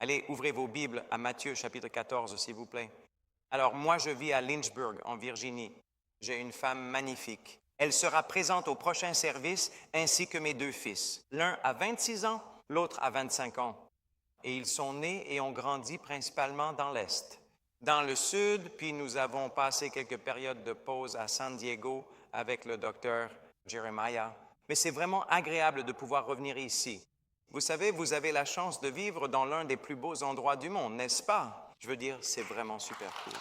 Allez, ouvrez vos Bibles à Matthieu chapitre 14, s'il vous plaît. Alors, moi, je vis à Lynchburg, en Virginie. J'ai une femme magnifique. Elle sera présente au prochain service, ainsi que mes deux fils. L'un a 26 ans, l'autre a 25 ans. Et ils sont nés et ont grandi principalement dans l'Est. Dans le Sud, puis nous avons passé quelques périodes de pause à San Diego avec le docteur Jeremiah. Mais c'est vraiment agréable de pouvoir revenir ici. Vous savez, vous avez la chance de vivre dans l'un des plus beaux endroits du monde, n'est-ce pas? Je veux dire, c'est vraiment super cool.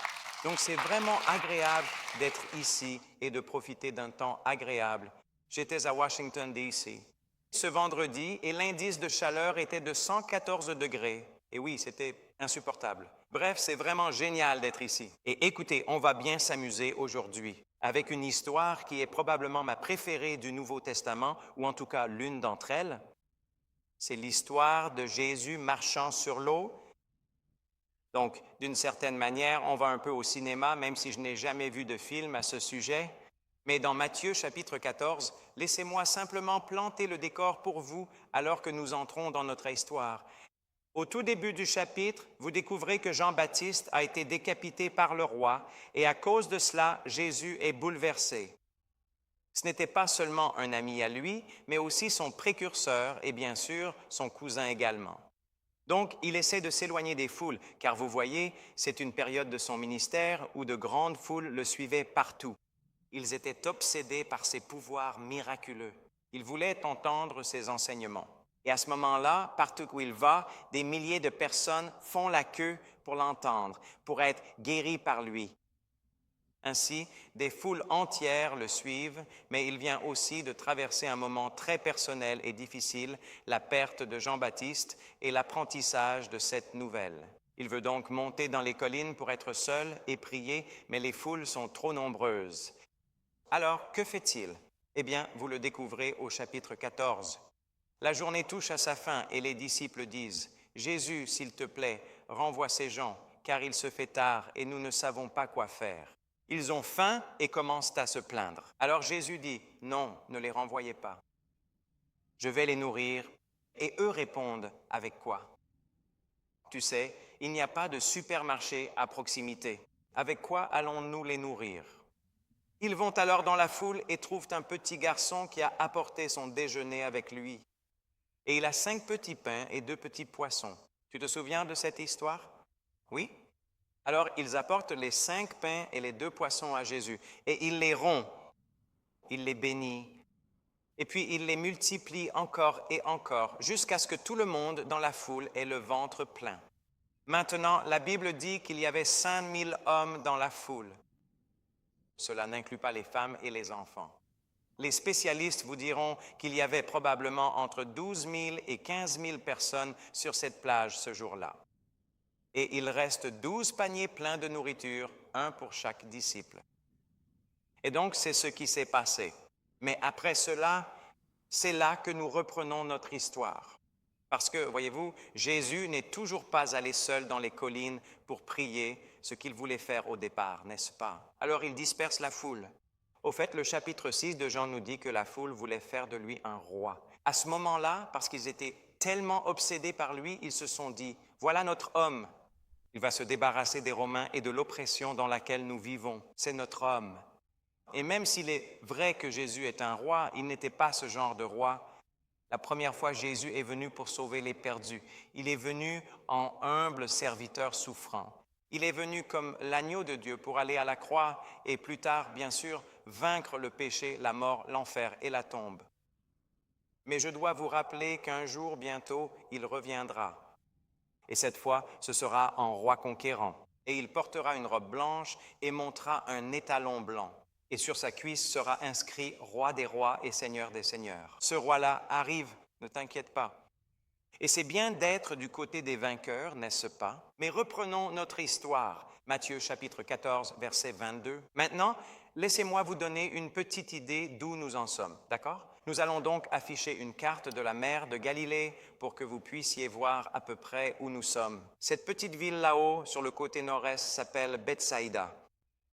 Donc, c'est vraiment agréable d'être ici et de profiter d'un temps agréable. J'étais à Washington, D.C. ce vendredi et l'indice de chaleur était de 114 degrés. Et oui, c'était insupportable. Bref, c'est vraiment génial d'être ici. Et écoutez, on va bien s'amuser aujourd'hui avec une histoire qui est probablement ma préférée du Nouveau Testament, ou en tout cas l'une d'entre elles. C'est l'histoire de Jésus marchant sur l'eau. Donc, d'une certaine manière, on va un peu au cinéma, même si je n'ai jamais vu de film à ce sujet. Mais dans Matthieu chapitre 14, laissez-moi simplement planter le décor pour vous alors que nous entrons dans notre histoire. Au tout début du chapitre, vous découvrez que Jean-Baptiste a été décapité par le roi et à cause de cela, Jésus est bouleversé. Ce n'était pas seulement un ami à lui, mais aussi son précurseur et bien sûr son cousin également. Donc, il essaie de s'éloigner des foules, car vous voyez, c'est une période de son ministère où de grandes foules le suivaient partout. Ils étaient obsédés par ses pouvoirs miraculeux. Ils voulaient entendre ses enseignements. Et à ce moment-là, partout où il va, des milliers de personnes font la queue pour l'entendre, pour être guéries par lui. Ainsi, des foules entières le suivent, mais il vient aussi de traverser un moment très personnel et difficile, la perte de Jean-Baptiste et l'apprentissage de cette nouvelle. Il veut donc monter dans les collines pour être seul et prier, mais les foules sont trop nombreuses. Alors, que fait-il? Eh bien, vous le découvrez au chapitre 14. La journée touche à sa fin et les disciples disent, « Jésus, s'il te plaît, renvoie ces gens, car il se fait tard et nous ne savons pas quoi faire. » Ils ont faim et commencent à se plaindre. Alors Jésus dit, « Non, ne les renvoyez pas. Je vais les nourrir. » Et eux répondent, « Avec quoi? » Tu sais, il n'y a pas de supermarché à proximité. Avec quoi allons-nous les nourrir? Ils vont alors dans la foule et trouvent un petit garçon qui a apporté son déjeuner avec lui. Et il a 5 petits pains et 2 petits poissons. Tu te souviens de cette histoire? Oui? Alors, ils apportent les 5 pains et les 2 poissons à Jésus, et il les rompt, il les bénit, et puis il les multiplie encore et encore, jusqu'à ce que tout le monde dans la foule ait le ventre plein. Maintenant, la Bible dit qu'il y avait 5000 hommes dans la foule. Cela n'inclut pas les femmes et les enfants. Les spécialistes vous diront qu'il y avait probablement entre 12 000 et 15 000 personnes sur cette plage ce jour-là. Et il reste 12 paniers pleins de nourriture, un pour chaque disciple. Et donc, c'est ce qui s'est passé. Mais après cela, c'est là que nous reprenons notre histoire. Parce que, voyez-vous, Jésus n'est toujours pas allé seul dans les collines pour prier ce qu'il voulait faire au départ, n'est-ce pas? Alors, il disperse la foule. Au fait, le chapitre 6 de Jean nous dit que la foule voulait faire de lui un roi. À ce moment-là, parce qu'ils étaient tellement obsédés par lui, ils se sont dit, « Voilà notre homme. Il va se débarrasser des Romains et de l'oppression dans laquelle nous vivons. C'est notre homme. » Et même s'il est vrai que Jésus est un roi, il n'était pas ce genre de roi. La première fois, Jésus est venu pour sauver les perdus. Il est venu en humble serviteur souffrant. Il est venu comme l'agneau de Dieu pour aller à la croix et plus tard, bien sûr, vaincre le péché, la mort, l'enfer et la tombe. Mais je dois vous rappeler qu'un jour, bientôt, il reviendra. Et cette fois, ce sera en roi conquérant. Et il portera une robe blanche et montera un étalon blanc. Et sur sa cuisse sera inscrit « Roi des rois et Seigneur des seigneurs ». Ce roi-là arrive, ne t'inquiète pas. Et c'est bien d'être du côté des vainqueurs, n'est-ce pas? Mais reprenons notre histoire. Matthieu chapitre 14, verset 22. Maintenant, laissez-moi vous donner une petite idée d'où nous en sommes, d'accord? Nous allons donc afficher une carte de la mer de Galilée pour que vous puissiez voir à peu près où nous sommes. Cette petite ville là-haut, sur le côté nord-est, s'appelle Bethsaïda.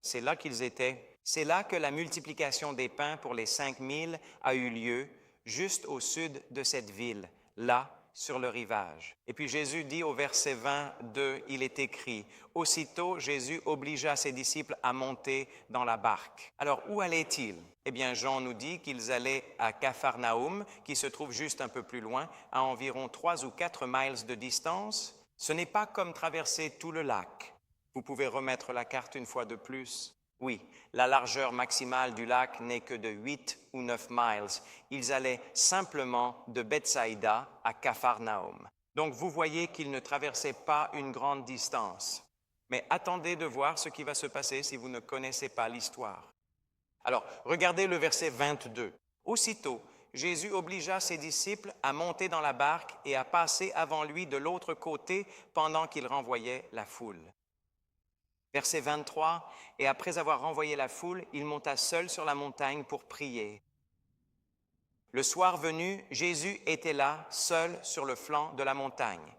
C'est là qu'ils étaient. C'est là que la multiplication des pains pour les 5000 a eu lieu, juste au sud de cette ville, là, sur le rivage. Et puis Jésus dit au verset 22, il est écrit, « Aussitôt, Jésus obligea ses disciples à monter dans la barque. » Alors, où allaient-ils? Eh bien, Jean nous dit qu'ils allaient à Capharnaüm, qui se trouve juste un peu plus loin, à environ 3 ou 4 miles de distance. Ce n'est pas comme traverser tout le lac. Vous pouvez remettre la carte une fois de plus. Oui, la largeur maximale du lac n'est que de 8 ou 9 miles. Ils allaient simplement de Bethsaïda à Capharnaüm. Donc, vous voyez qu'ils ne traversaient pas une grande distance. Mais attendez de voir ce qui va se passer si vous ne connaissez pas l'histoire. Alors, regardez le verset 22. Aussitôt, Jésus obligea ses disciples à monter dans la barque et à passer avant lui de l'autre côté pendant qu'il renvoyait la foule. Verset 23, « Et après avoir renvoyé la foule, il monta seul sur la montagne pour prier. Le soir venu, Jésus était là, seul sur le flanc de la montagne.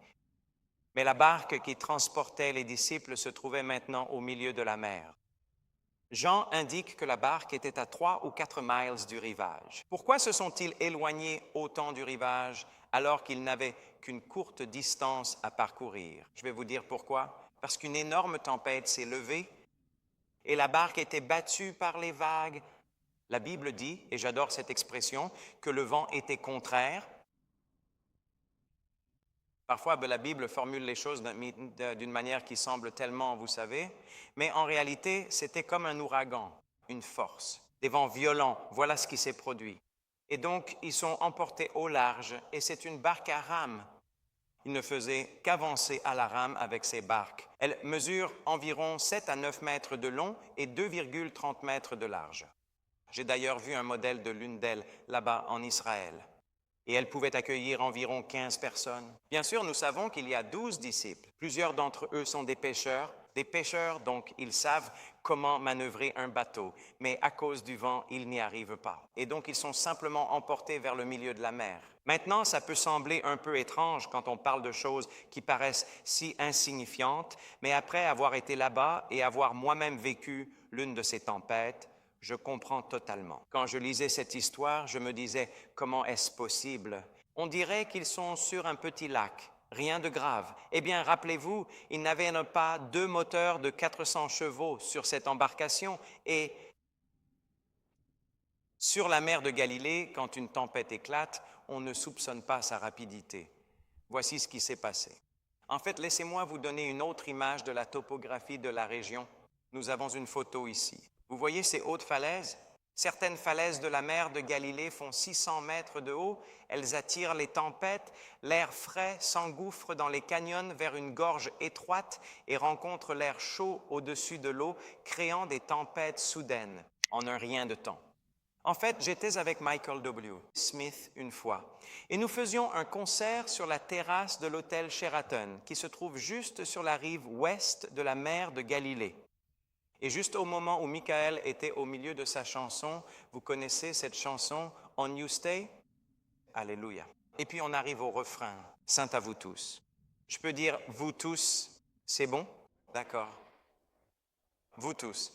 Mais la barque qui transportait les disciples se trouvait maintenant au milieu de la mer. Jean indique que la barque était à 3 ou 4 miles du rivage. Pourquoi se sont-ils éloignés autant du rivage alors qu'ils n'avaient qu'une courte distance à parcourir? Je vais vous dire pourquoi. Parce qu'une énorme tempête s'est levée et la barque était battue par les vagues. La Bible dit, et j'adore cette expression, que le vent était contraire. Parfois, la Bible formule les choses d'une manière qui semble tellement, vous savez, mais en réalité, c'était comme un ouragan, une force, des vents violents. Voilà ce qui s'est produit. Et donc, ils sont emportés au large et c'est une barque à rame. Il ne faisait qu'avancer à la rame avec ses barques. Elle mesure environ 7 à 9 mètres de long et 2,30 mètres de large. J'ai d'ailleurs vu un modèle de l'une d'elles là-bas en Israël. Et elle pouvait accueillir environ 15 personnes. Bien sûr, nous savons qu'il y a 12 disciples. Plusieurs d'entre eux sont des pêcheurs. Donc ils savent comment manœuvrer un bateau. Mais à cause du vent, ils n'y arrivent pas. Et donc, ils sont simplement emportés vers le milieu de la mer. Maintenant, ça peut sembler un peu étrange quand on parle de choses qui paraissent si insignifiantes, mais après avoir été là-bas et avoir moi-même vécu l'une de ces tempêtes, je comprends totalement. Quand je lisais cette histoire, je me disais, comment est-ce possible? On dirait qu'ils sont sur un petit lac. Rien de grave. Eh bien, rappelez-vous, ils n'avaient pas 2 moteurs de 400 chevaux sur cette embarcation et sur la mer de Galilée, quand une tempête éclate, on ne soupçonne pas sa rapidité. Voici ce qui s'est passé. En fait, laissez-moi vous donner une autre image de la topographie de la région. Nous avons une photo ici. Vous voyez ces hautes falaises? Certaines falaises de la mer de Galilée font 600 mètres de haut. Elles attirent les tempêtes. L'air frais s'engouffre dans les canyons vers une gorge étroite et rencontre l'air chaud au-dessus de l'eau, créant des tempêtes soudaines en un rien de temps. En fait, j'étais avec Michael W. Smith une fois et nous faisions un concert sur la terrasse de l'hôtel Sheraton qui se trouve juste sur la rive ouest de la mer de Galilée. Et juste au moment où Michael était au milieu de sa chanson, vous connaissez cette chanson « On You Stay » Alléluia. Et puis on arrive au refrain « Saint à vous tous ». Je peux dire « vous tous », c'est bon? D'accord. Vous tous.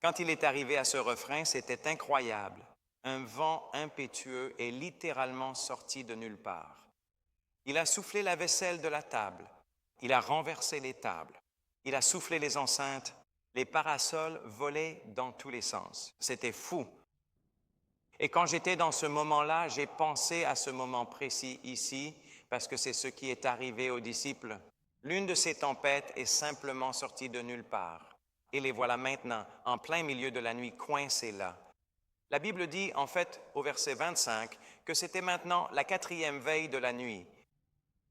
Quand il est arrivé à ce refrain, c'était incroyable. Un vent impétueux est littéralement sorti de nulle part. Il a soufflé la vaisselle de la table. Il a renversé les tables. Il a soufflé les enceintes. Les parasols volaient dans tous les sens. C'était fou. Et quand j'étais dans ce moment-là, j'ai pensé à ce moment précis ici, parce que c'est ce qui est arrivé aux disciples. L'une de ces tempêtes est simplement sortie de nulle part. Et les voilà maintenant, en plein milieu de la nuit, coincés là. La Bible dit, en fait, au verset 25, que c'était maintenant la 4e veille de la nuit.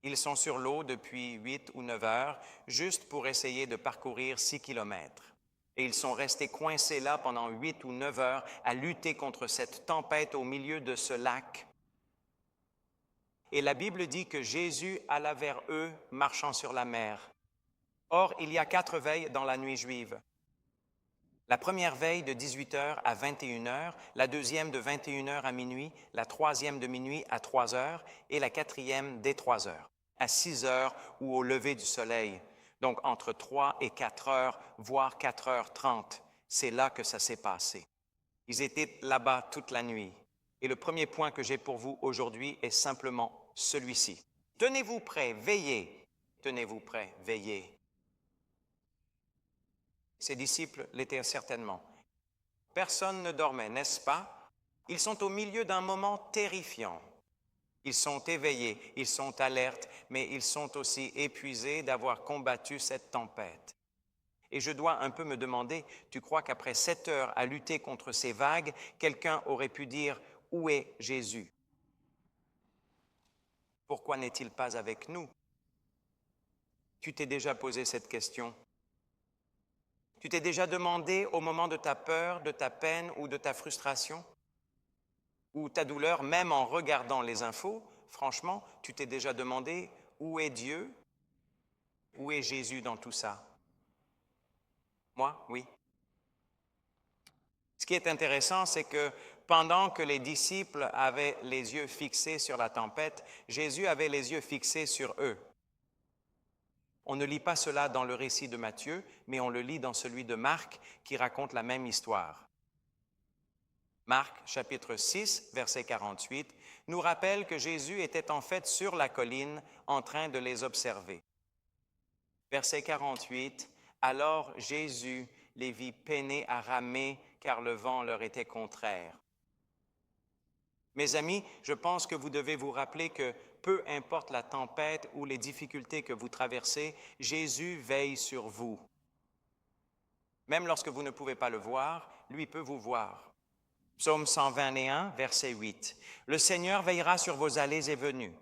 Ils sont sur l'eau depuis 8 ou 9 heures, juste pour essayer de parcourir 6 kilomètres. Et ils sont restés coincés là pendant 8 ou 9 heures à lutter contre cette tempête au milieu de ce lac. Et la Bible dit que Jésus alla vers eux marchant sur la mer. Or, il y a 4 veilles dans la nuit juive. La première veille de 18h à 21h, la deuxième de 21h à minuit, la troisième de minuit à 3h et la quatrième dès 3h, à 6h ou au lever du soleil. Donc entre 3 et 4 heures, voire 4h30. C'est là que ça s'est passé. Ils étaient là-bas toute la nuit. Et le premier point que j'ai pour vous aujourd'hui est simplement celui-ci. Tenez-vous prêts, veillez. Tenez-vous prêts, veillez. Ses disciples l'étaient certainement. Personne ne dormait, n'est-ce pas? Ils sont au milieu d'un moment terrifiant. Ils sont éveillés, ils sont alertes, mais ils sont aussi épuisés d'avoir combattu cette tempête. Et je dois un peu me demander, tu crois qu'après 7 heures à lutter contre ces vagues, quelqu'un aurait pu dire « Où est Jésus ?» Pourquoi n'est-il pas avec nous? Tu t'es déjà posé cette question? Tu t'es déjà demandé au moment de ta peur, de ta peine ou de ta frustration? Ou ta douleur, même en regardant les infos, franchement, tu t'es déjà demandé où est Dieu? Où est Jésus dans tout ça? Moi, oui. Ce qui est intéressant, c'est que pendant que les disciples avaient les yeux fixés sur la tempête, Jésus avait les yeux fixés sur eux. On ne lit pas cela dans le récit de Matthieu, mais on le lit dans celui de Marc qui raconte la même histoire. Marc, chapitre 6, verset 48, nous rappelle que Jésus était en fait sur la colline en train de les observer. Verset 48, « Alors Jésus les vit peiner à ramer car le vent leur était contraire. » Mes amis, je pense que vous devez vous rappeler que peu importe la tempête ou les difficultés que vous traversez, Jésus veille sur vous. Même lorsque vous ne pouvez pas le voir, lui peut vous voir. Psaume 121, verset 8. « Le Seigneur veillera sur vos allées et venues.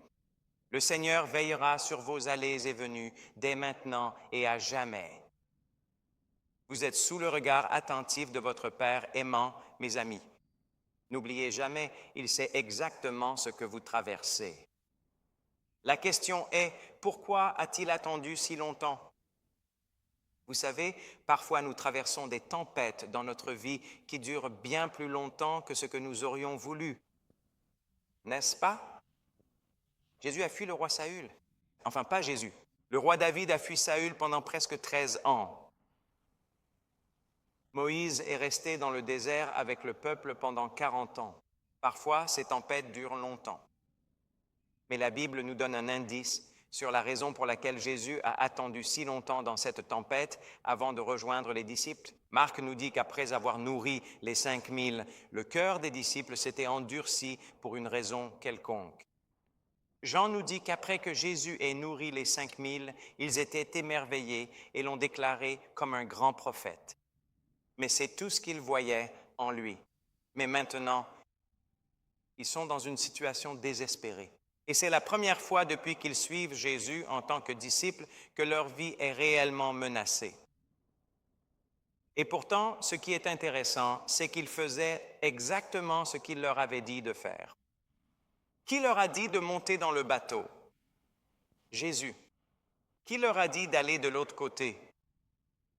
Le Seigneur veillera sur vos allées et venues dès maintenant et à jamais. » Vous êtes sous le regard attentif de votre Père aimant, mes amis. N'oubliez jamais, il sait exactement ce que vous traversez. La question est, pourquoi a-t-il attendu si longtemps? Vous savez, parfois nous traversons des tempêtes dans notre vie qui durent bien plus longtemps que ce que nous aurions voulu. N'est-ce pas? Jésus a fui le roi Saül. Enfin, pas Jésus. Le roi David a fui Saül pendant presque 13 ans. Moïse est resté dans le désert avec le peuple pendant 40 ans. Parfois, ces tempêtes durent longtemps. Mais la Bible nous donne un indice sur la raison pour laquelle Jésus a attendu si longtemps dans cette tempête avant de rejoindre les disciples. Marc nous dit qu'après avoir nourri les 5000, le cœur des disciples s'était endurci pour une raison quelconque. Jean nous dit qu'après que Jésus ait nourri les 5000, ils étaient émerveillés et l'ont déclaré comme un grand prophète. Mais c'est tout ce qu'ils voyaient en lui. Mais maintenant, ils sont dans une situation désespérée. Et c'est la première fois depuis qu'ils suivent Jésus en tant que disciples que leur vie est réellement menacée. Et pourtant, ce qui est intéressant, c'est qu'ils faisaient exactement ce qu'il leur avait dit de faire. Qui leur a dit de monter dans le bateau? Jésus. Qui leur a dit d'aller de l'autre côté?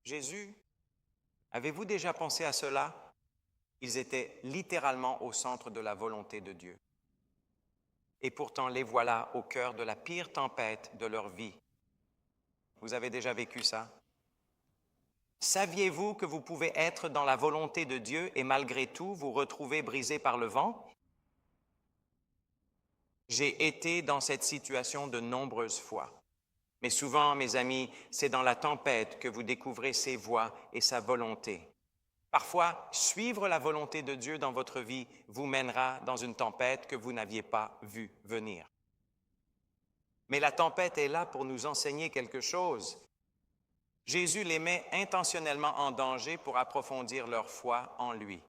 Jésus. Avez-vous déjà pensé à cela? Ils étaient littéralement au centre de la volonté de Dieu. Et pourtant, les voilà au cœur de la pire tempête de leur vie. Vous avez déjà vécu ça? Saviez-vous que vous pouvez être dans la volonté de Dieu et malgré tout vous retrouver brisé par le vent? J'ai été dans cette situation de nombreuses fois. Mais souvent, mes amis, c'est dans la tempête que vous découvrez ses voies et sa volonté. Parfois, suivre la volonté de Dieu dans votre vie vous mènera dans une tempête que vous n'aviez pas vue venir. Mais la tempête est là pour nous enseigner quelque chose. Jésus les met intentionnellement en danger pour approfondir leur foi en lui.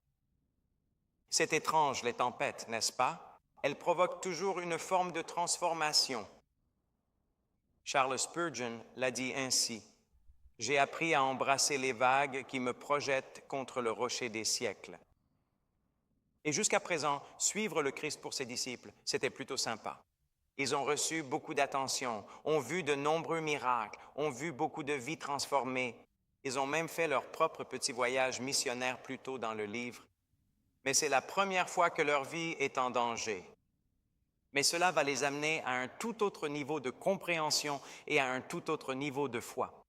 C'est étrange, les tempêtes, n'est-ce pas? Elles provoquent toujours une forme de transformation. Charles Spurgeon l'a dit ainsi. « J'ai appris à embrasser les vagues qui me projettent contre le rocher des siècles. » Et jusqu'à présent, suivre le Christ pour ses disciples, c'était plutôt sympa. Ils ont reçu beaucoup d'attention, ont vu de nombreux miracles, ont vu beaucoup de vies transformées. Ils ont même fait leur propre petit voyage missionnaire plus tôt dans le livre. Mais c'est la première fois que leur vie est en danger. Mais cela va les amener à un tout autre niveau de compréhension et à un tout autre niveau de foi.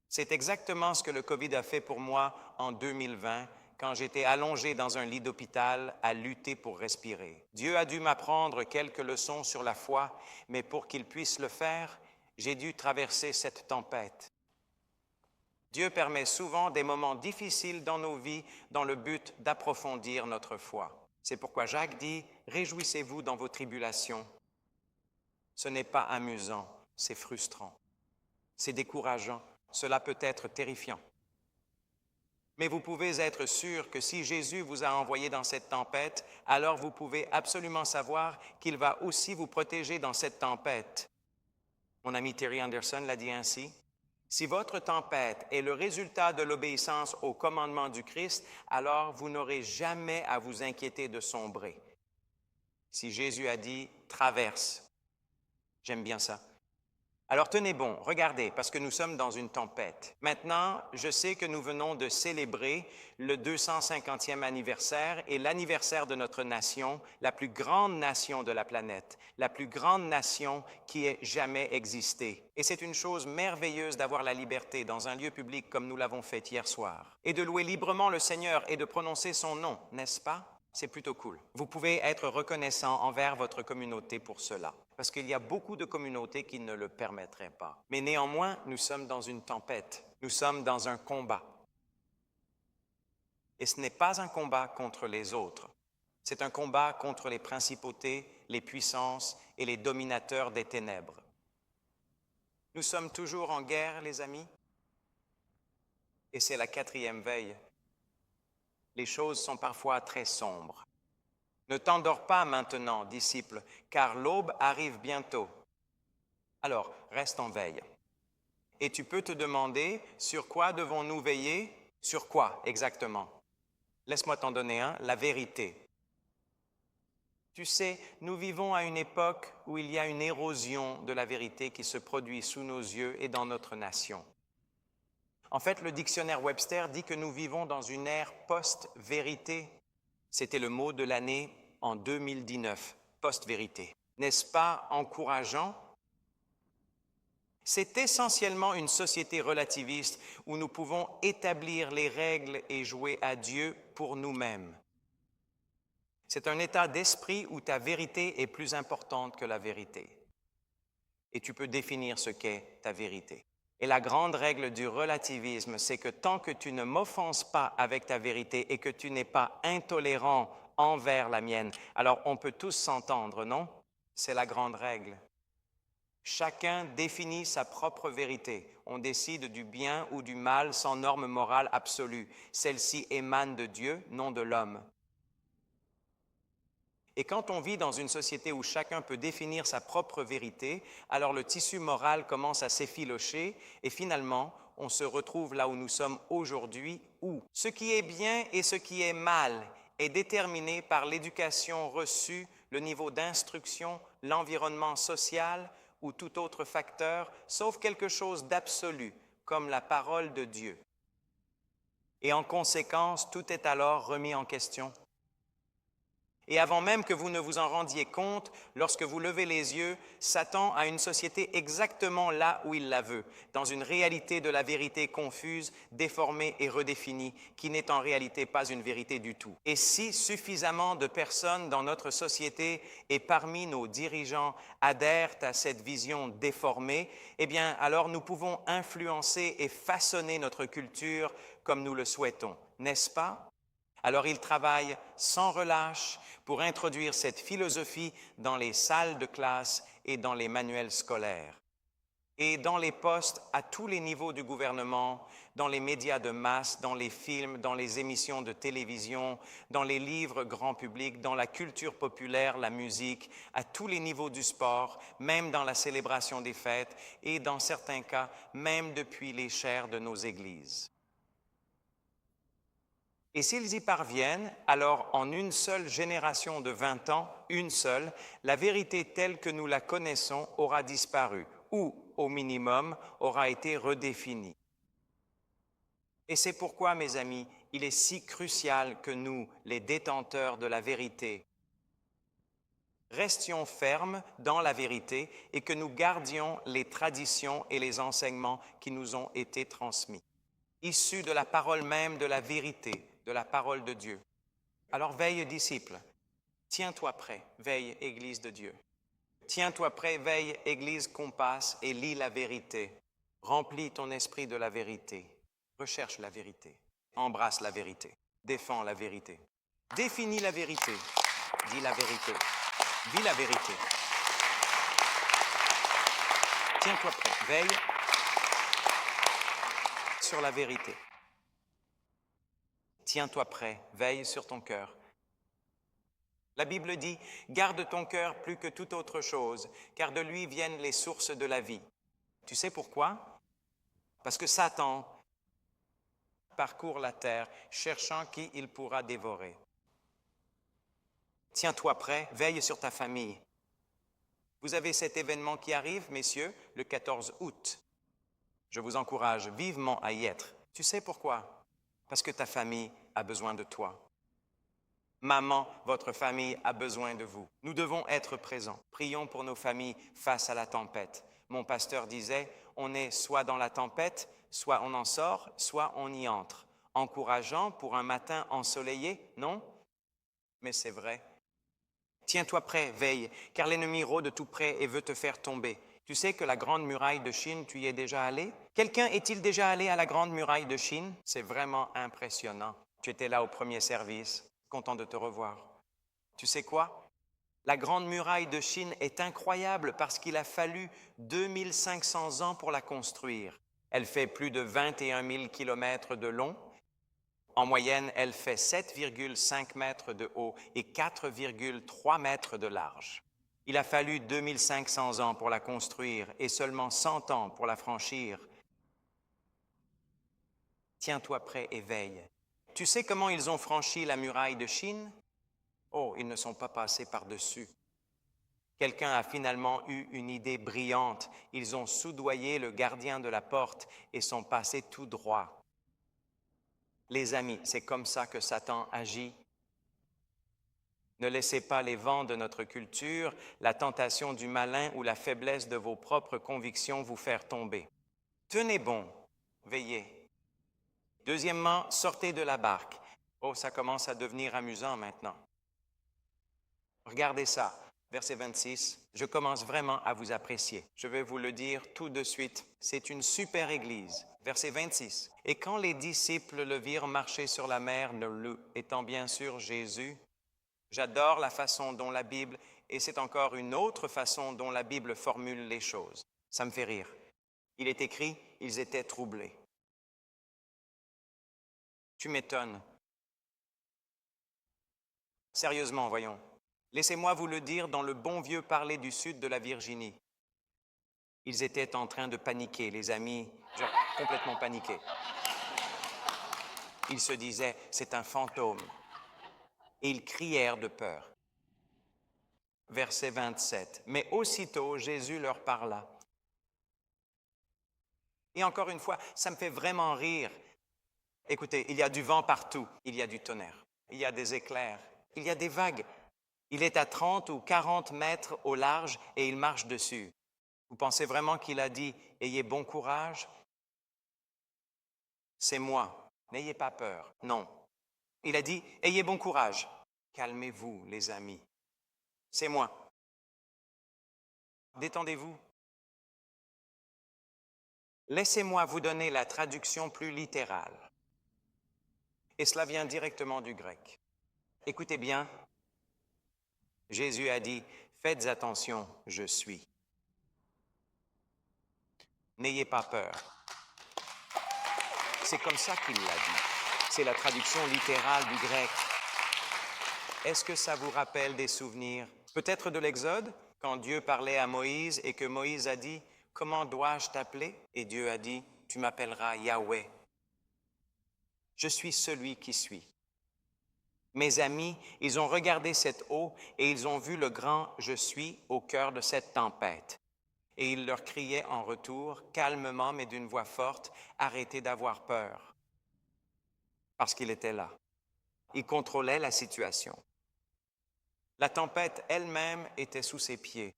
C'est exactement ce que le COVID a fait pour moi en 2020 quand j'étais allongé dans un lit d'hôpital à lutter pour respirer. Dieu a dû m'apprendre quelques leçons sur la foi, mais pour qu'il puisse le faire, j'ai dû traverser cette tempête. Dieu permet souvent des moments difficiles dans nos vies dans le but d'approfondir notre foi. C'est pourquoi Jacques dit « Réjouissez-vous dans vos tribulations ». Ce n'est pas amusant, c'est frustrant, c'est décourageant, cela peut être terrifiant. Mais vous pouvez être sûr que si Jésus vous a envoyé dans cette tempête, alors vous pouvez absolument savoir qu'il va aussi vous protéger dans cette tempête. Mon ami Terry Anderson l'a dit ainsi. Si votre tempête est le résultat de l'obéissance au commandement du Christ, alors vous n'aurez jamais à vous inquiéter de sombrer. Si Jésus a dit « traverse », j'aime bien ça. Alors tenez bon, regardez, parce que nous sommes dans une tempête. Maintenant, je sais que nous venons de célébrer le 250e anniversaire et l'anniversaire de notre nation, la plus grande nation de la planète, la plus grande nation qui ait jamais existé. Et c'est une chose merveilleuse d'avoir la liberté dans un lieu public comme nous l'avons fait hier soir. Et de louer librement le Seigneur et de prononcer son nom, n'est-ce pas? C'est plutôt cool. Vous pouvez être reconnaissant envers votre communauté pour cela, parce qu'il y a beaucoup de communautés qui ne le permettraient pas. Mais néanmoins, nous sommes dans une tempête, nous sommes dans un combat. Et ce n'est pas un combat contre les autres, c'est un combat contre les principautés, les puissances et les dominateurs des ténèbres. Nous sommes toujours en guerre, les amis, et c'est la 4e veille. Les choses sont parfois très sombres. Ne t'endors pas maintenant, disciple, car l'aube arrive bientôt. Alors, reste en veille. Et tu peux te demander, sur quoi devons-nous veiller? Sur quoi exactement? Laisse-moi t'en donner un, la vérité. Tu sais, nous vivons à une époque où il y a une érosion de la vérité qui se produit sous nos yeux et dans notre nation. En fait, le dictionnaire Webster dit que nous vivons dans une ère post-vérité. C'était le mot de l'année en 2019, post-vérité. N'est-ce pas encourageant? C'est essentiellement une société relativiste où nous pouvons établir les règles et jouer à Dieu pour nous-mêmes. C'est un état d'esprit où ta vérité est plus importante que la vérité. Et tu peux définir ce qu'est ta vérité. Et la grande règle du relativisme, c'est que tant que tu ne m'offenses pas avec ta vérité et que tu n'es pas intolérant envers la mienne, alors on peut tous s'entendre, non? C'est la grande règle. Chacun définit sa propre vérité. On décide du bien ou du mal sans norme morale absolue. Celle-ci émane de Dieu, non de l'homme. Et quand on vit dans une société où chacun peut définir sa propre vérité, alors le tissu moral commence à s'effilocher et finalement, on se retrouve là où nous sommes aujourd'hui, où ce qui est bien et ce qui est mal est déterminé par l'éducation reçue, le niveau d'instruction, l'environnement social ou tout autre facteur, sauf quelque chose d'absolu, comme la parole de Dieu. Et en conséquence, tout est alors remis en question. Et avant même que vous ne vous en rendiez compte, lorsque vous levez les yeux, Satan a une société exactement là où il la veut, dans une réalité de la vérité confuse, déformée et redéfinie, qui n'est en réalité pas une vérité du tout. Et si suffisamment de personnes dans notre société et parmi nos dirigeants adhèrent à cette vision déformée, eh bien, alors nous pouvons influencer et façonner notre culture comme nous le souhaitons, n'est-ce pas? Alors ils travaillent sans relâche pour introduire cette philosophie dans les salles de classe et dans les manuels scolaires. Et dans les postes à tous les niveaux du gouvernement, dans les médias de masse, dans les films, dans les émissions de télévision, dans les livres grand public, dans la culture populaire, la musique, à tous les niveaux du sport, même dans la célébration des fêtes et dans certains cas, même depuis les chaires de nos églises. Et s'ils y parviennent, alors en une seule génération de 20 ans, une seule, la vérité telle que nous la connaissons aura disparu ou, au minimum, aura été redéfinie. Et c'est pourquoi, mes amis, il est si crucial que nous, les détenteurs de la vérité, restions fermes dans la vérité et que nous gardions les traditions et les enseignements qui nous ont été transmis, issus de la parole même de la vérité, de la parole de Dieu. Alors veille, disciple. Tiens-toi prêt, veille, Église de Dieu. Tiens-toi prêt, veille, Église Compass, et lis la vérité. Remplis ton esprit de la vérité. Recherche la vérité. Embrasse la vérité. Défends la vérité. Définis la vérité. Dis la vérité. Vis la vérité. Tiens-toi prêt, veille sur la vérité. Tiens-toi prêt, veille sur ton cœur. La Bible dit, garde ton cœur plus que toute autre chose, car de lui viennent les sources de la vie. Tu sais pourquoi? Parce que Satan parcourt la terre, cherchant qui il pourra dévorer. Tiens-toi prêt, veille sur ta famille. Vous avez cet événement qui arrive, messieurs, le 14 août. Je vous encourage vivement à y être. Tu sais pourquoi? Parce que ta famille a besoin de toi. Maman, votre famille a besoin de vous. Nous devons être présents. Prions pour nos familles face à la tempête. Mon pasteur disait, on est soit dans la tempête, soit on en sort, soit on y entre. Encourageant pour un matin ensoleillé, non? Mais c'est vrai. Tiens-toi prêt, veille, car l'ennemi rôde de tout près et veut te faire tomber. Tu sais que la Grande Muraille de Chine, tu y es déjà allé? Quelqu'un est-il déjà allé à la Grande Muraille de Chine? C'est vraiment impressionnant. Tu étais là au premier service. Content de te revoir. Tu sais quoi? La Grande Muraille de Chine est incroyable parce qu'il a fallu 2500 ans pour la construire. Elle fait plus de 21 000 kilomètres de long. En moyenne, elle fait 7,5 mètres de haut et 4,3 mètres de large. Il a fallu 2500 ans pour la construire et seulement 100 ans pour la franchir. Tiens-toi prêt et veille. Tu sais comment ils ont franchi la muraille de Chine? Oh, ils ne sont pas passés par-dessus. Quelqu'un a finalement eu une idée brillante. Ils ont soudoyé le gardien de la porte et sont passés tout droit. Les amis, c'est comme ça que Satan agit. Ne laissez pas les vents de notre culture, la tentation du malin ou la faiblesse de vos propres convictions vous faire tomber. Tenez bon, veillez. Deuxièmement, sortez de la barque. Oh, ça commence à devenir amusant maintenant. Regardez ça, verset 26. Je commence vraiment à vous apprécier. Je vais vous le dire tout de suite. C'est une super église. Verset 26. Et quand les disciples le virent marcher sur la mer, le étant bien sûr Jésus, j'adore la façon dont la Bible, et c'est encore une autre façon dont la Bible formule les choses. Ça me fait rire. Il est écrit, ils étaient troublés. Tu m'étonnes. Sérieusement, voyons. Laissez-moi vous le dire dans le bon vieux parler du sud de la Virginie. Ils étaient en train de paniquer, les amis, genre complètement paniqués. Ils se disaient, c'est un fantôme. Et ils crièrent de peur. Verset 27. Mais aussitôt, Jésus leur parla. Et encore une fois, ça me fait vraiment rire. Écoutez, il y a du vent partout, il y a du tonnerre, il y a des éclairs, il y a des vagues. Il est à 30 ou 40 mètres au large et il marche dessus. Vous pensez vraiment qu'il a dit « Ayez bon courage » ? C'est moi, n'ayez pas peur. Non. Il a dit « Ayez bon courage ». Calmez-vous, les amis. C'est moi. Détendez-vous. Laissez-moi vous donner la traduction plus littérale. Et cela vient directement du grec. Écoutez bien. Jésus a dit « Faites attention, je suis ». N'ayez pas peur. C'est comme ça qu'il l'a dit. C'est la traduction littérale du grec. Est-ce que ça vous rappelle des souvenirs? Peut-être de l'Exode, quand Dieu parlait à Moïse et que Moïse a dit « Comment dois-je t'appeler » Et Dieu a dit « Tu m'appelleras Yahweh. Je suis celui qui suis. » Mes amis, ils ont regardé cette eau et ils ont vu le grand « Je suis » au cœur de cette tempête. Et il leur criait en retour, calmement mais d'une voix forte, « Arrêtez d'avoir peur. » Parce qu'il était là. Il contrôlait la situation. La tempête elle-même était sous ses pieds.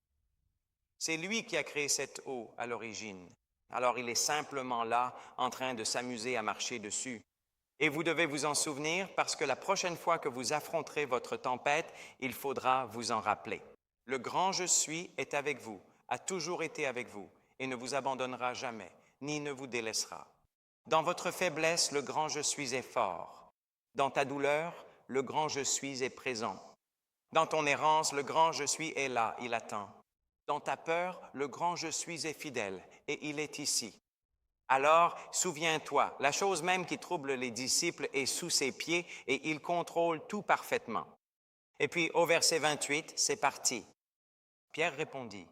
C'est lui qui a créé cette eau à l'origine. Alors il est simplement là, en train de s'amuser à marcher dessus. Et vous devez vous en souvenir parce que la prochaine fois que vous affronterez votre tempête, il faudra vous en rappeler. Le grand je suis est avec vous, a toujours été avec vous et ne vous abandonnera jamais, ni ne vous délaissera. Dans votre faiblesse, le grand je suis est fort. Dans ta douleur, le grand je suis est présent. Dans ton errance, le grand je suis est là, il attend. Dans ta peur, le grand je suis est fidèle et il est ici. Alors, souviens-toi, la chose même qui trouble les disciples est sous ses pieds et il contrôle tout parfaitement. Et puis, au verset 28, c'est parti. Pierre répondit.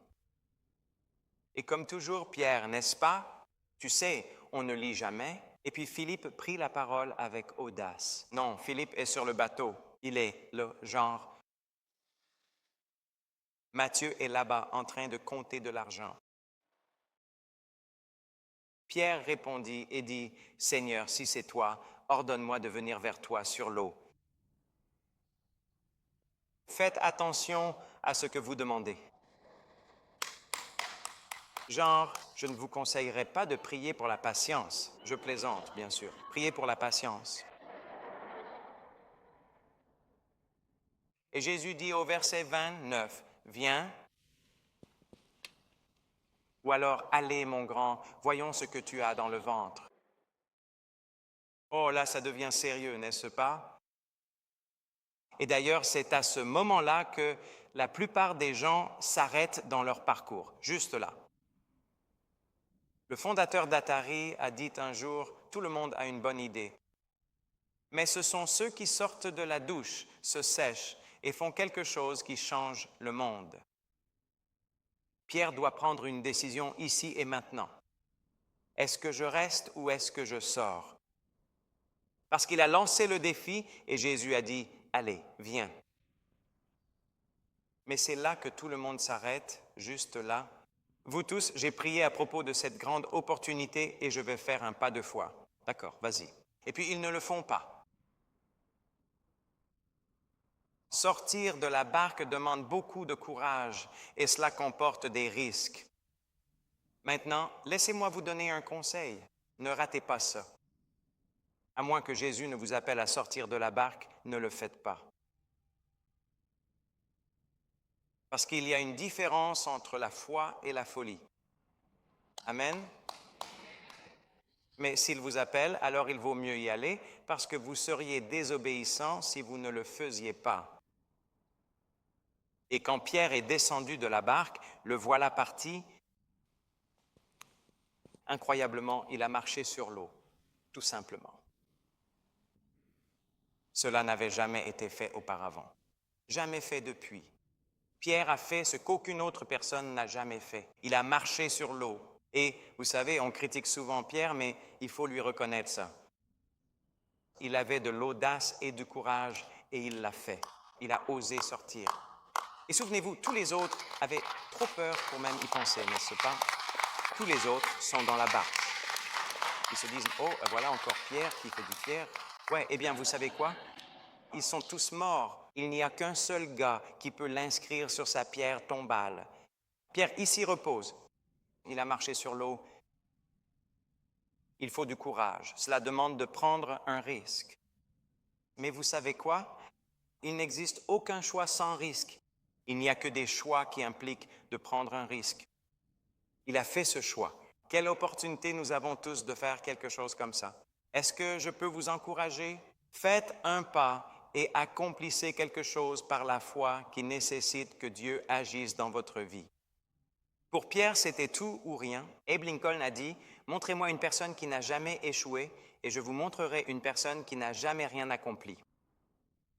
Et comme toujours, Pierre, n'est-ce pas? Tu sais, on ne lit jamais. Et puis Philippe prit la parole avec audace. Non, Philippe est sur le bateau. Il est là, genre. Matthieu est là-bas en train de compter de l'argent. Pierre répondit et dit, « Seigneur, si c'est toi, ordonne-moi de venir vers toi sur l'eau. » Faites attention à ce que vous demandez. Genre, je ne vous conseillerais pas de prier pour la patience. Je plaisante, bien sûr. Priez pour la patience. Et Jésus dit au verset 29, « Viens. » Ou alors, allez, mon grand, voyons ce que tu as dans le ventre. Oh, là, ça devient sérieux, n'est-ce pas? Et d'ailleurs, c'est à ce moment-là que la plupart des gens s'arrêtent dans leur parcours, juste là. Le fondateur d'Atari a dit un jour, tout le monde a une bonne idée. Mais ce sont ceux qui sortent de la douche, se sèchent et font quelque chose qui change le monde. Pierre doit prendre une décision ici et maintenant. Est-ce que je reste ou est-ce que je sors? Parce qu'il a lancé le défi et Jésus a dit, « Allez, viens. » Mais c'est là que tout le monde s'arrête, juste là. Vous tous, j'ai prié à propos de cette grande opportunité et je vais faire un pas de foi. D'accord, vas-y. Et puis ils ne le font pas. Sortir de la barque demande beaucoup de courage et cela comporte des risques. Maintenant, laissez-moi vous donner un conseil. Ne ratez pas ça. À moins que Jésus ne vous appelle à sortir de la barque, ne le faites pas. Parce qu'il y a une différence entre la foi et la folie. Amen. Mais s'il vous appelle, alors il vaut mieux y aller parce que vous seriez désobéissant si vous ne le faisiez pas. Et quand Pierre est descendu de la barque, le voilà parti. Incroyablement, il a marché sur l'eau, tout simplement. Cela n'avait jamais été fait auparavant, jamais fait depuis. Pierre a fait ce qu'aucune autre personne n'a jamais fait. Il a marché sur l'eau. Et vous savez, on critique souvent Pierre, mais il faut lui reconnaître ça. Il avait de l'audace et du courage et il l'a fait. Il a osé sortir. Et souvenez-vous, tous les autres avaient trop peur pour même y penser, n'est-ce pas? Tous les autres sont dans la barque. Ils se disent, oh, voilà encore Pierre qui fait du Pierre. Ouais, eh bien, vous savez quoi? Ils sont tous morts. Il n'y a qu'un seul gars qui peut l'inscrire sur sa pierre tombale. Pierre ici repose. Il a marché sur l'eau. Il faut du courage. Cela demande de prendre un risque. Mais vous savez quoi? Il n'existe aucun choix sans risque. Il n'y a que des choix qui impliquent de prendre un risque. Il a fait ce choix. Quelle opportunité nous avons tous de faire quelque chose comme ça? Est-ce que je peux vous encourager? Faites un pas et accomplissez quelque chose par la foi qui nécessite que Dieu agisse dans votre vie. Pour Pierre, c'était tout ou rien. Abe Lincoln a dit, « Montrez-moi une personne qui n'a jamais échoué et je vous montrerai une personne qui n'a jamais rien accompli. »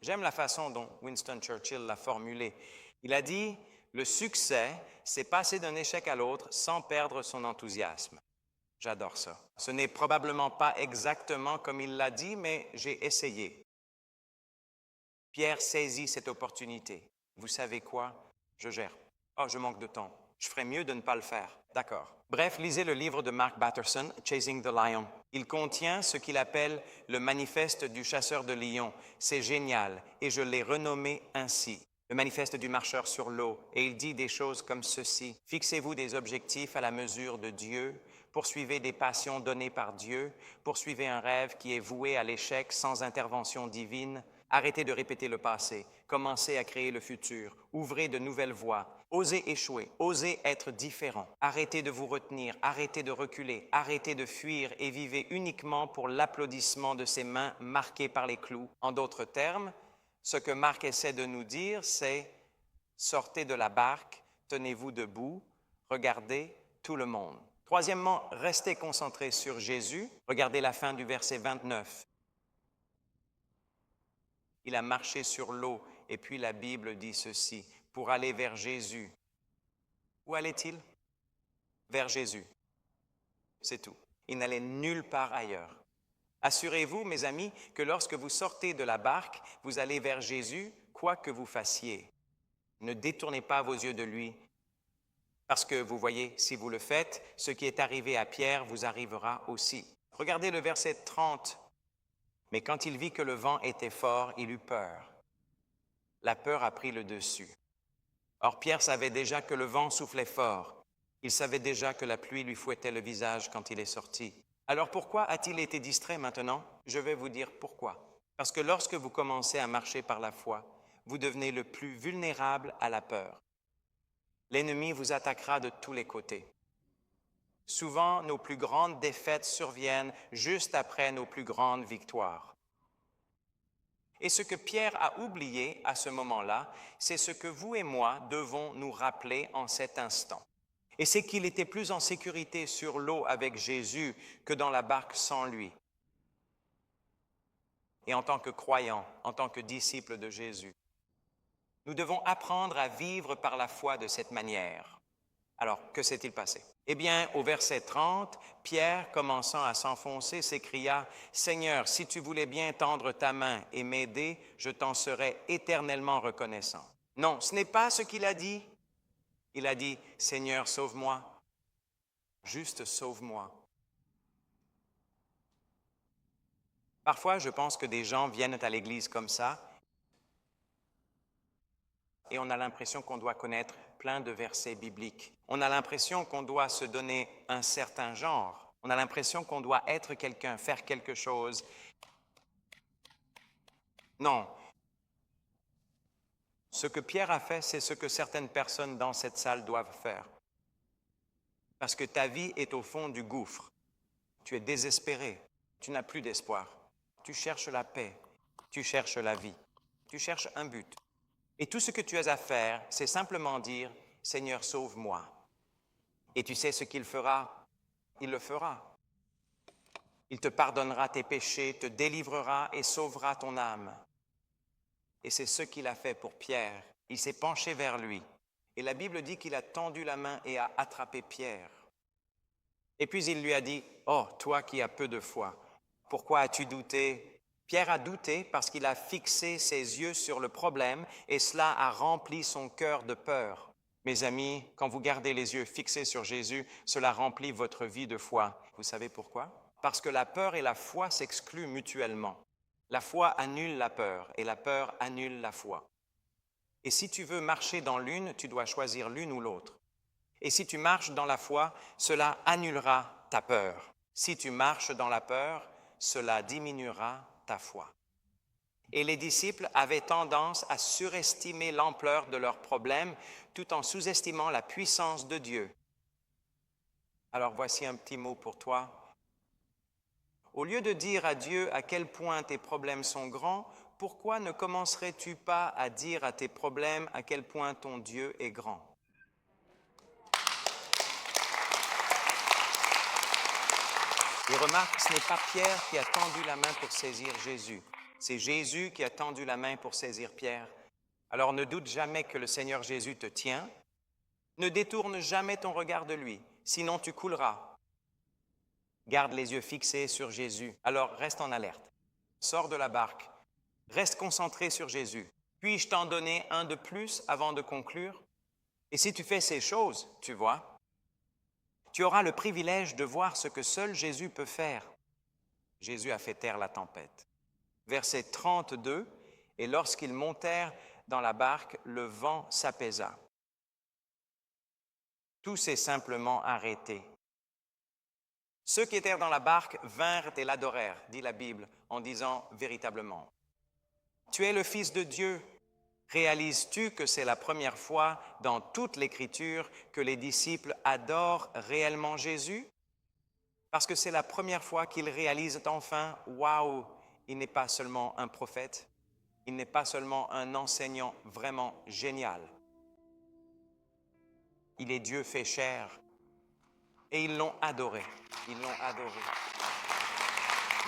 J'aime la façon dont Winston Churchill l'a formulé. Il a dit, « Le succès, c'est passer d'un échec à l'autre sans perdre son enthousiasme. » J'adore ça. Ce n'est probablement pas exactement comme il l'a dit, mais j'ai essayé. Pierre saisit cette opportunité. Vous savez quoi? Je gère. Oh, je manque de temps. Je ferais mieux de ne pas le faire. D'accord. Bref, lisez le livre de Mark Batterson, Chasing the Lion. Il contient ce qu'il appelle le manifeste du chasseur de lions. C'est génial et je l'ai renommé ainsi. le manifeste du marcheur sur l'eau, et il dit des choses comme ceci. Fixez-vous des objectifs à la mesure de Dieu, poursuivez des passions données par Dieu, poursuivez un rêve qui est voué à l'échec sans intervention divine, arrêtez de répéter le passé, commencez à créer le futur, ouvrez de nouvelles voies, osez échouer, osez être différent, arrêtez de vous retenir, arrêtez de reculer, arrêtez de fuir et vivez uniquement pour l'applaudissement de ses mains marquées par les clous. En d'autres termes, ce que Marc essaie de nous dire, c'est sortez de la barque, tenez-vous debout, regardez tout le monde. Troisièmement, restez concentrés sur Jésus. Regardez la fin du verset 29. Il a marché sur l'eau, et puis la Bible dit ceci, pour aller vers Jésus. Où allait-il? Vers Jésus. C'est tout. Il n'allait nulle part ailleurs. Assurez-vous, mes amis, que lorsque vous sortez de la barque, vous allez vers Jésus, quoi que vous fassiez. Ne détournez pas vos yeux de lui, parce que vous voyez, si vous le faites, ce qui est arrivé à Pierre vous arrivera aussi. Regardez le verset 30. Mais quand il vit que le vent était fort, il eut peur. La peur a pris le dessus. Or, Pierre savait déjà que le vent soufflait fort. Il savait déjà que la pluie lui fouettait le visage quand il est sorti. Alors pourquoi a-t-il été distrait maintenant? Je vais vous dire pourquoi. Parce que lorsque vous commencez à marcher par la foi, vous devenez le plus vulnérable à la peur. L'ennemi vous attaquera de tous les côtés. Souvent, nos plus grandes défaites surviennent juste après nos plus grandes victoires. Et ce que Pierre a oublié à ce moment-là, c'est ce que vous et moi devons nous rappeler en cet instant. Et c'est qu'il était plus en sécurité sur l'eau avec Jésus que dans la barque sans lui. Et en tant que croyants, en tant que disciples de Jésus, nous devons apprendre à vivre par la foi de cette manière. Alors, que s'est-il passé? Eh bien, au verset 30, Pierre, commençant à s'enfoncer, s'écria, « Seigneur, si tu voulais bien tendre ta main et m'aider, je t'en serais éternellement reconnaissant. » Non, ce n'est pas ce qu'il a dit. Il a dit, « Seigneur, sauve-moi. Juste sauve-moi. » Parfois, je pense que des gens viennent à l'Église comme ça et on a l'impression qu'on doit connaître plein de versets bibliques. On a l'impression qu'on doit se donner un certain genre. On a l'impression qu'on doit être quelqu'un, faire quelque chose. Non. Ce que Pierre a fait, c'est ce que certaines personnes dans cette salle doivent faire. Parce que ta vie est au fond du gouffre. Tu es désespéré. Tu n'as plus d'espoir. Tu cherches la paix. Tu cherches la vie. Tu cherches un but. Et tout ce que tu as à faire, c'est simplement dire, « Seigneur, sauve-moi. » Et tu sais ce qu'il fera? Il le fera. Il te pardonnera tes péchés, te délivrera et sauvera ton âme. Et c'est ce qu'il a fait pour Pierre. Il s'est penché vers lui. Et la Bible dit qu'il a tendu la main et a attrapé Pierre. Et puis il lui a dit, « Oh, toi qui as peu de foi, pourquoi as-tu douté ?» Pierre a douté parce qu'il a fixé ses yeux sur le problème et cela a rempli son cœur de peur. Mes amis, quand vous gardez les yeux fixés sur Jésus, cela remplit votre vie de foi. Vous savez pourquoi? Parce que la peur et la foi s'excluent mutuellement. La foi annule la peur et la peur annule la foi. Et si tu veux marcher dans l'une, tu dois choisir l'une ou l'autre. Et si tu marches dans la foi, cela annulera ta peur. Si tu marches dans la peur, cela diminuera ta foi. Et les disciples avaient tendance à surestimer l'ampleur de leurs problèmes tout en sous-estimant la puissance de Dieu. Alors voici un petit mot pour toi. Au lieu de dire à Dieu à quel point tes problèmes sont grands, pourquoi ne commencerais-tu pas à dire à tes problèmes à quel point ton Dieu est grand? Et remarque, ce n'est pas Pierre qui a tendu la main pour saisir Jésus. C'est Jésus qui a tendu la main pour saisir Pierre. Alors ne doute jamais que le Seigneur Jésus te tient. Ne détourne jamais ton regard de lui, sinon tu couleras. Garde les yeux fixés sur Jésus. Alors reste en alerte. Sors de la barque. Reste concentré sur Jésus. Puis-je t'en donner un de plus avant de conclure? Et si tu fais ces choses, tu vois, tu auras le privilège de voir ce que seul Jésus peut faire. Jésus a fait taire la tempête. Verset 32, « Et lorsqu'ils montèrent dans la barque, le vent s'apaisa. Tout s'est simplement arrêté. Ceux qui étaient dans la barque vinrent et l'adorèrent, dit la Bible, en disant véritablement, « Tu es le Fils de Dieu. » Réalises-tu que c'est la première fois dans toute l'Écriture que les disciples adorent réellement Jésus? Parce que c'est la première fois qu'ils réalisent enfin, « Waouh, il n'est pas seulement un prophète, il n'est pas seulement un enseignant vraiment génial. Il est Dieu fait chair. » Et ils l'ont adoré, ils l'ont adoré.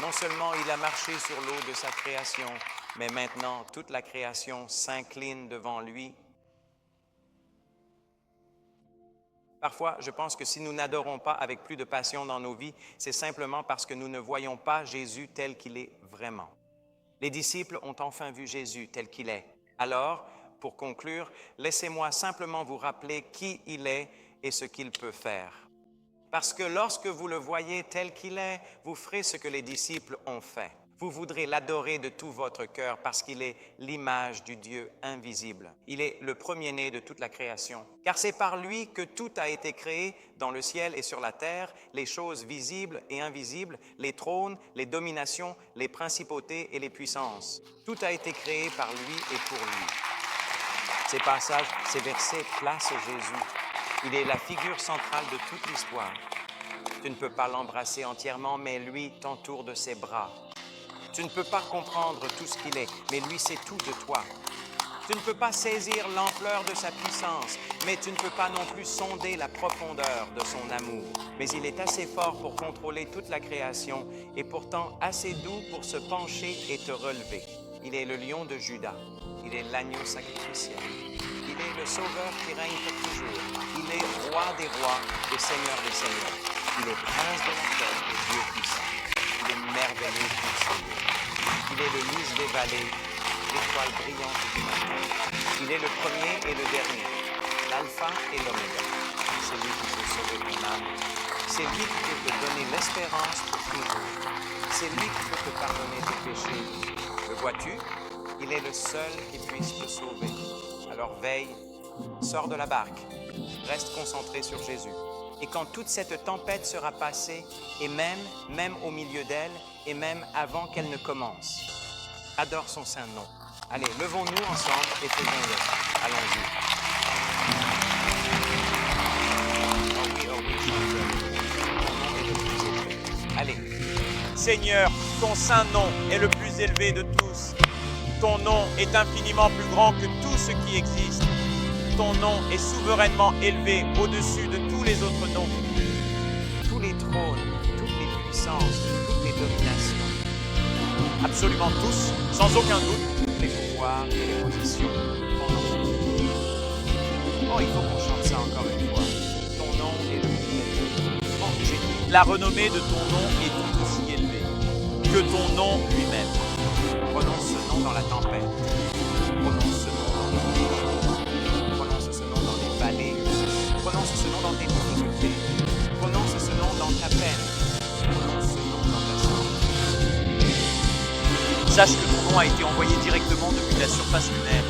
Non seulement il a marché sur l'eau de sa création, mais maintenant toute la création s'incline devant lui. Parfois, je pense que si nous n'adorons pas avec plus de passion dans nos vies, c'est simplement parce que nous ne voyons pas Jésus tel qu'il est vraiment. Les disciples ont enfin vu Jésus tel qu'il est. Alors, pour conclure, laissez-moi simplement vous rappeler qui il est et ce qu'il peut faire. Parce que lorsque vous le voyez tel qu'il est, vous ferez ce que les disciples ont fait. Vous voudrez l'adorer de tout votre cœur parce qu'il est l'image du Dieu invisible. Il est le premier-né de toute la création. Car c'est par lui que tout a été créé dans le ciel et sur la terre, les choses visibles et invisibles, les trônes, les dominations, les principautés et les puissances. Tout a été créé par lui et pour lui. Ces passages, ces versets placent Jésus. Il est la figure centrale de toute l'histoire. Tu ne peux pas l'embrasser entièrement, mais lui t'entoure de ses bras. Tu ne peux pas comprendre tout ce qu'il est, mais lui sait tout de toi. Tu ne peux pas saisir l'ampleur de sa puissance, mais tu ne peux pas non plus sonder la profondeur de son amour. Mais il est assez fort pour contrôler toute la création et pourtant assez doux pour se pencher et te relever. Il est le lion de Juda. Il est l'agneau sacrificiel. Il est le sauveur qui règne pour toujours. Il est roi des rois et seigneur des seigneurs. Il est prince de la terre et Dieu puissant. Il est merveilleux conseiller. Il est le lys des vallées, l'étoile brillante du matin. Il est le premier et le dernier, l'alpha et l'oméga. C'est lui qui peut sauver ton âme. C'est lui qui peut te donner l'espérance pour toujours. C'est lui qui peut te pardonner tes péchés. Le vois-tu? Il est le seul qui puisse te sauver. Alors veille, sors de la barque, reste concentré sur Jésus. Et quand toute cette tempête sera passée, et même au milieu d'elle, et même avant qu'elle ne commence, adore son saint nom. Allez, levons-nous ensemble et faisons-le. Allons-y. Oh oui, chantez. Allez. Seigneur, ton saint nom est le plus élevé de tous. Ton nom est infiniment plus grand que tout ce qui existe. Ton nom est souverainement élevé au-dessus de tous les autres noms. Tous les trônes, toutes les puissances, toutes les dominations. Absolument tous, sans aucun doute. Les pouvoirs et les positions. Oh, il faut qu'on chante ça encore une fois. Ton nom est le plus élevé. Oh, j'ai dit. La renommée de ton nom est tout aussi élevée que ton nom lui-même. Prononce ce nom dans la tempête. Prononce ce nom dans les nuits. Prononce ce nom dans les vallées. Prononce ce nom dans tes difficultés. Prononce ce nom dans ta peine. Prononce ce nom dans ta santé. Sache que ton nom a été envoyé directement depuis la surface lunaire.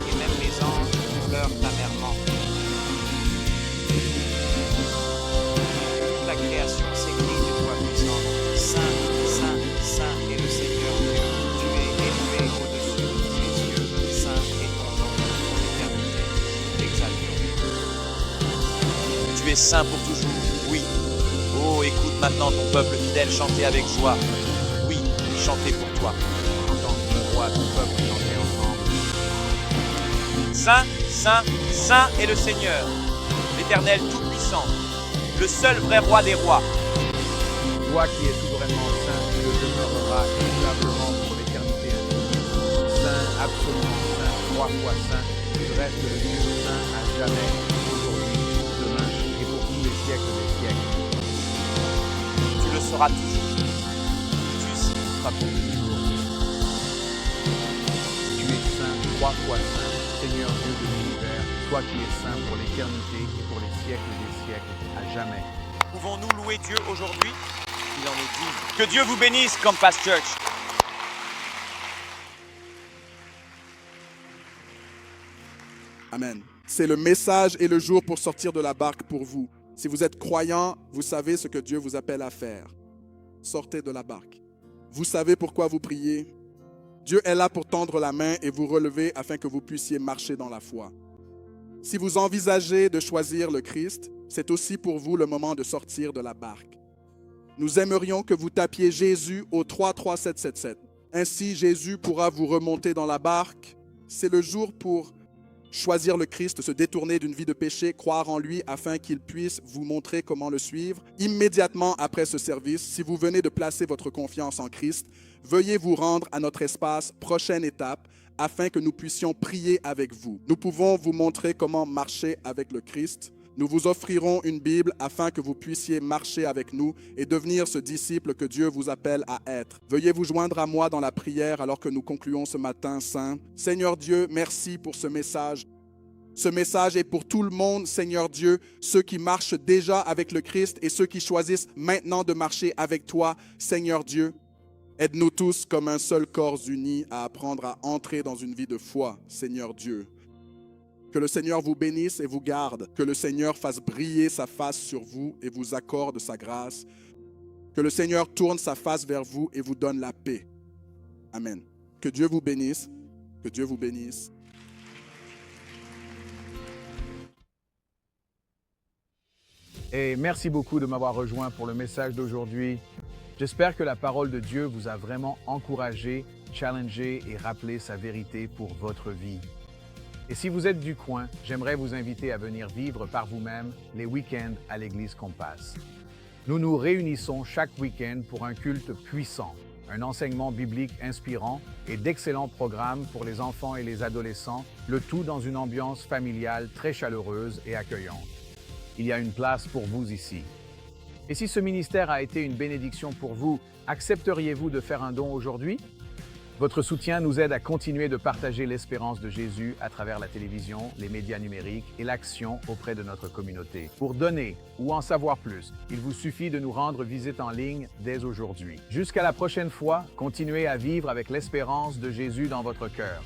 Et même les anges pleurent amèrement. Toute la création s'écrie d'une voix puissante. Saint, Saint, Saint est le Seigneur Dieu. Tu es élevé au-dessus de tous les cieux. Saint est ton nom pour l'éternité. L'exaltons. Tu es saint pour toujours, oui. Oh, écoute maintenant ton peuple fidèle chanter avec joie. Oui, chanter pour toi. Entends ton roi, ton peuple chanter ensemble. Saint, Saint, Saint est le Seigneur, l'Éternel Tout-Puissant, le seul vrai roi des rois. Toi qui es souverainement saint, tu le demeureras immuablement pour l'éternité infinie. Saint, absolument saint, 3 fois saint, tu restes le Dieu saint à jamais, aujourd'hui, demain et pour tous les siècles des siècles. Tu le seras toujours. Tu seras pour toujours. Tu es saint, 3 fois saint, Seigneur Dieu de l'univers, toi qui es saint pour l'éternité et pour les siècles des siècles, à jamais. Pouvons-nous louer Dieu aujourd'hui? Il en est digne. Que Dieu vous bénisse, Compass Church. Amen. C'est le message et le jour pour sortir de la barque pour vous. Si vous êtes croyant, vous savez ce que Dieu vous appelle à faire. Sortez de la barque. Vous savez pourquoi vous priez. Dieu est là pour tendre la main et vous relever afin que vous puissiez marcher dans la foi. Si vous envisagez de choisir le Christ, c'est aussi pour vous le moment de sortir de la barque. Nous aimerions que vous tapiez Jésus au 33777. Ainsi, Jésus pourra vous remonter dans la barque. C'est le jour pour choisir le Christ, se détourner d'une vie de péché, croire en lui afin qu'il puisse vous montrer comment le suivre. Immédiatement après ce service, si vous venez de placer votre confiance en Christ, veuillez vous rendre à notre espace prochaine étape afin que nous puissions prier avec vous. Nous pouvons vous montrer comment marcher avec le Christ. Nous vous offrirons une Bible afin que vous puissiez marcher avec nous et devenir ce disciple que Dieu vous appelle à être. Veuillez vous joindre à moi dans la prière alors que nous concluons ce matin saint. Seigneur Dieu, merci pour ce message. Ce message est pour tout le monde, Seigneur Dieu, ceux qui marchent déjà avec le Christ et ceux qui choisissent maintenant de marcher avec toi, Seigneur Dieu. Aide-nous tous comme un seul corps uni à apprendre à entrer dans une vie de foi, Seigneur Dieu. Que le Seigneur vous bénisse et vous garde. Que le Seigneur fasse briller sa face sur vous et vous accorde sa grâce. Que le Seigneur tourne sa face vers vous et vous donne la paix. Amen. Que Dieu vous bénisse. Que Dieu vous bénisse. Et merci beaucoup de m'avoir rejoint pour le message d'aujourd'hui. J'espère que la parole de Dieu vous a vraiment encouragé, challengé et rappelé sa vérité pour votre vie. Et si vous êtes du coin, j'aimerais vous inviter à venir vivre par vous-même les week-ends à l'Église Compass. Nous nous réunissons chaque week-end pour un culte puissant, un enseignement biblique inspirant et d'excellents programmes pour les enfants et les adolescents, le tout dans une ambiance familiale très chaleureuse et accueillante. Il y a une place pour vous ici. Et si ce ministère a été une bénédiction pour vous, accepteriez-vous de faire un don aujourd'hui? Votre soutien nous aide à continuer de partager l'espérance de Jésus à travers la télévision, les médias numériques et l'action auprès de notre communauté. Pour donner ou en savoir plus, il vous suffit de nous rendre visite en ligne dès aujourd'hui. Jusqu'à la prochaine fois, continuez à vivre avec l'espérance de Jésus dans votre cœur.